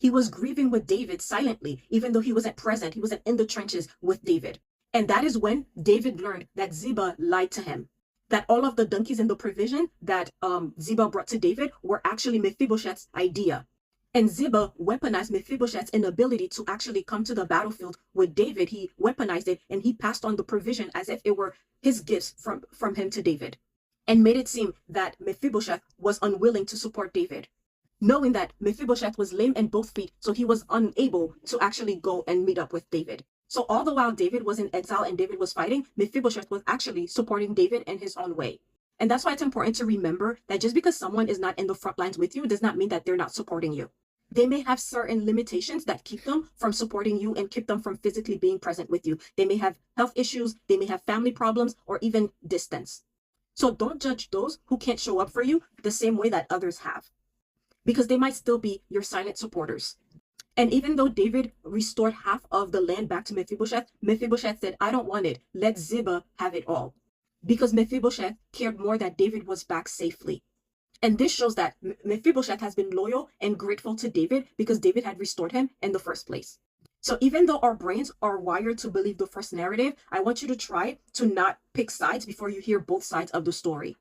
He was grieving with David silently, even though he wasn't present. He wasn't in the trenches with David. And that is when David learned that Ziba lied to him, that all of the donkeys and the provision that Ziba brought to David were actually Mephibosheth's idea. And Ziba weaponized Mephibosheth's inability to actually come to the battlefield with David. He weaponized it and he passed on the provision as if it were his gifts from him to David, and made it seem that Mephibosheth was unwilling to support David, knowing that Mephibosheth was lame in both feet, so he was unable to actually go and meet up with David. So all the while David was in exile and David was fighting, Mephibosheth was actually supporting David in his own way. And that's why it's important to remember that just because someone is not in the front lines with you does not mean that they're not supporting you. They may have certain limitations that keep them from supporting you and keep them from physically being present with you. They may have health issues, they may have family problems, or even distance. So don't judge those who can't show up for you the same way that others have, because they might still be your silent supporters. And even though David restored half of the land back to Mephibosheth, Mephibosheth said, I don't want it. Let Ziba have it all. Because Mephibosheth cared more that David was back safely. And this shows that Mephibosheth has been loyal and grateful to David because David had restored him in the first place. So even though our brains are wired to believe the first narrative, I want you to try to not pick sides before you hear both sides of the story.